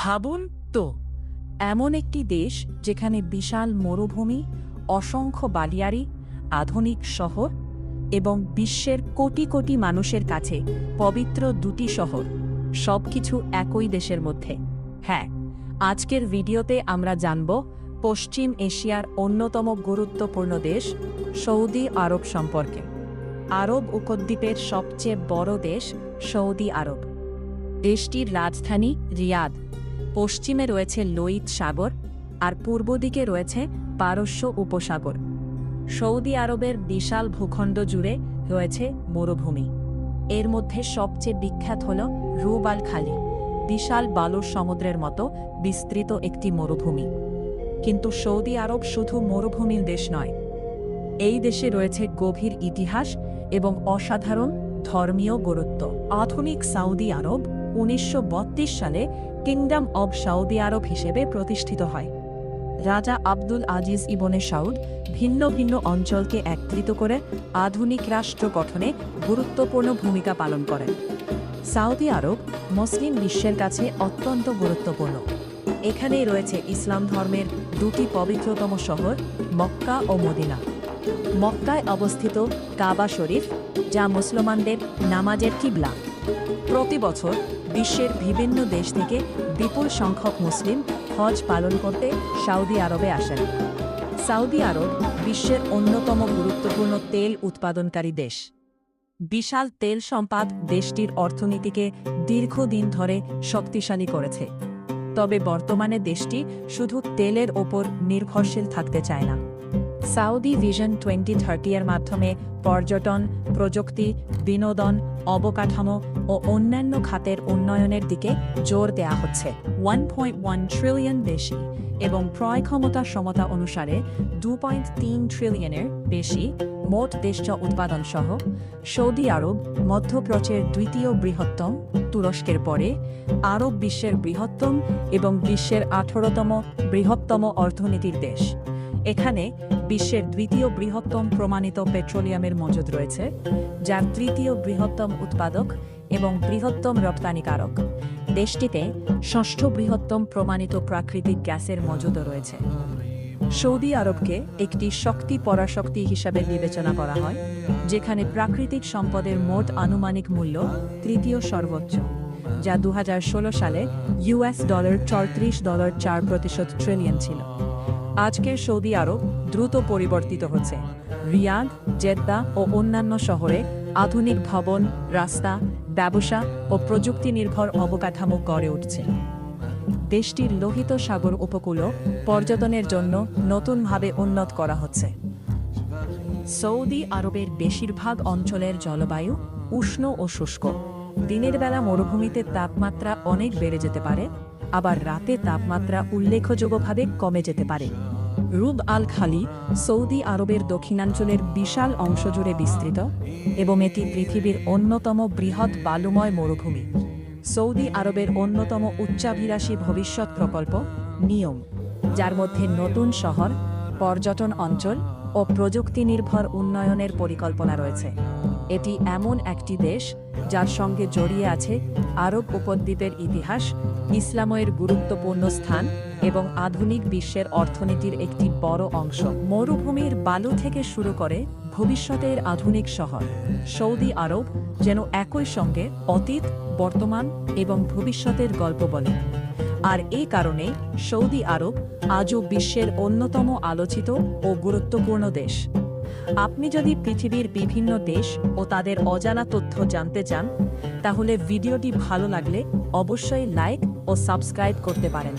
ভাবুন তো, এমন একটি দেশ যেখানে বিশাল মরুভূমি, অসংখ্য বালিয়াড়ি, আধুনিক শহর এবং বিশ্বের কোটি কোটি মানুষের কাছে পবিত্র দুটি শহর, সবকিছু একই দেশের মধ্যে। হ্যাঁ, আজকের ভিডিওতে আমরা জানব পশ্চিম এশিয়ার অন্যতম গুরুত্বপূর্ণ দেশ সৌদি আরব সম্পর্কে। আরব উপদ্বীপের সবচেয়ে বড় দেশ সৌদি আরব। দেশটির রাজধানী রিয়াদ। পশ্চিমে রয়েছে লোহিত সাগর আর পূর্ব দিকে রয়েছে পারস্য উপসাগর। সৌদি আরবের বিশাল ভূখণ্ড জুড়ে রয়েছে মরুভূমি। এর মধ্যে সবচেয়ে বিখ্যাত হল রুব আল খালি, বিশাল বালুর সমুদ্রের মতো বিস্তৃত একটি মরুভূমি। কিন্তু সৌদি আরব শুধু মরুভূমির দেশ নয়, এই দেশে রয়েছে গভীর ইতিহাস এবং অসাধারণ ধর্মীয় গুরুত্ব। আধুনিক সৌদি আরব 1932 সালে কিংডম অব সৌদি আরব হিসেবে প্রতিষ্ঠিত হয়। রাজা আব্দুল আজিজ ইবনে সাউদ ভিন্ন ভিন্ন অঞ্চলকে একত্রিত করে আধুনিক রাষ্ট্র গঠনে গুরুত্বপূর্ণ ভূমিকা পালন করেন। সৌদি আরব মুসলিম বিশ্বের কাছে অত্যন্ত গুরুত্বপূর্ণ। এখানেই রয়েছে ইসলাম ধর্মের দুটি পবিত্রতম শহর মক্কা ও মদিনা। মক্কায় অবস্থিত কাবা শরীফ, যা মুসলমানদের নামাজের কিবলা। প্রতি বছর বিশ্বের বিভিন্ন দেশ থেকে বিপুল সংখ্যক মুসলিম হজ পালন করতে সৌদি আরবে আসেন। সৌদি আরব বিশ্বের অন্যতম গুরুত্বপূর্ণ তেল উৎপাদনকারী দেশ। বিশাল তেল সম্পদ দেশটির অর্থনীতিকে দীর্ঘদিন ধরে শক্তিশালী করেছে। তবে বর্তমানে দেশটি শুধু তেলের ওপর নির্ভরশীল থাকতে চায় না। সৌদি ভিশন 2030 এর মাধ্যমে পর্যটন, প্রযুক্তি, বিনোদন, অবকাঠামো ও অন্যান্য খাতের উন্নয়নের দিকে জোর দেয়া হচ্ছে। 1.1 ট্রিলিয়ন বেশি এবং ক্রয় ক্ষমতা সমতা অনুসারে 2.3 ট্রিলিয়নের বেশি মোট দেশজ উৎপাদন সহ সৌদি আরব মধ্যপ্রাচ্যের দ্বিতীয় বৃহত্তম, তুরস্কের পরে আরব বিশ্বের বৃহত্তম এবং বিশ্বের 18তম বৃহত্তম অর্থনীতির দেশ। এখানে বিশ্বের দ্বিতীয় বৃহত্তম প্রমাণিত পেট্রোলিয়ামের মজুদ রয়েছে, যার তৃতীয় বৃহত্তম উৎপাদক এবং বৃহত্তম রপ্তানিকারক। দেশটিতে ষষ্ঠ বৃহত্তম প্রমাণিত প্রাকৃতিক গ্যাসের মজুদও রয়েছে। সৌদি আরবকে একটি শক্তি পরাশক্তি হিসাবে বিবেচনা করা হয়, যেখানে প্রাকৃতিক সম্পদের মোট আনুমানিক মূল্য তৃতীয় সর্বোচ্চ, যা 2016 সালে $34.4 ট্রিলিয়ন ছিল। আজকের সৌদি আরব দ্রুত পরিবর্তিত হচ্ছে। রিয়াদ, জেদ্দা ও অন্যান্য শহরে আধুনিক ভবন, রাস্তা, ব্যবসা ও প্রযুক্তি নির্ভর অবকাঠামো গড়ে উঠছে। দেশটির লোহিত সাগর উপকূলও পর্যটনের জন্য নতুনভাবে উন্নত করা হচ্ছে। সৌদি আরবের বেশিরভাগ অঞ্চলের জলবায়ু উষ্ণ ও শুষ্ক। দিনের বেলা মরুভূমিতে তাপমাত্রা অনেক বেড়ে যেতে পারে, আবার রাতে তাপমাত্রা উল্লেখযোগ্যভাবে কমে যেতে পারে। রুব আল খালি সৌদি আরবের দক্ষিণাঞ্চলের বিশাল অংশ জুড়ে বিস্তৃত এবং এটি পৃথিবীর অন্যতম বৃহৎ বালুময় মরুভূমি। সৌদি আরবের অন্যতম উচ্চাভিলাষী ভবিষ্যৎ প্রকল্প নিয়ম, যার মধ্যে নতুন শহর, পর্যটন অঞ্চল ও প্রযুক্তি নির্ভর উন্নয়নের পরিকল্পনা রয়েছে। এটি এমন একটি দেশ যার সঙ্গে জড়িয়ে আছে আরব উপদ্বীপের ইতিহাস, ইসলামের গুরুত্বপূর্ণ স্থান এবং আধুনিক বিশ্বের অর্থনীতির একটি বড় অংশ। মরুভূমির বালু থেকে শুরু করে ভবিষ্যতের আধুনিক শহর, সৌদি আরব যেন একই সঙ্গে অতীত, বর্তমান এবং ভবিষ্যতের গল্প বলে। আর এই কারণে সৌদি আরব আজও বিশ্বের অন্যতম আলোচিত ও গুরুত্বপূর্ণ দেশ। আপনি যদি পৃথিবীর বিভিন্ন দেশ ও তাদের অজানা তথ্য জানতে চান, তাহলে ভিডিওটি ভালো লাগলে অবশ্যই লাইক ও সাবস্ক্রাইব করতে পারেন।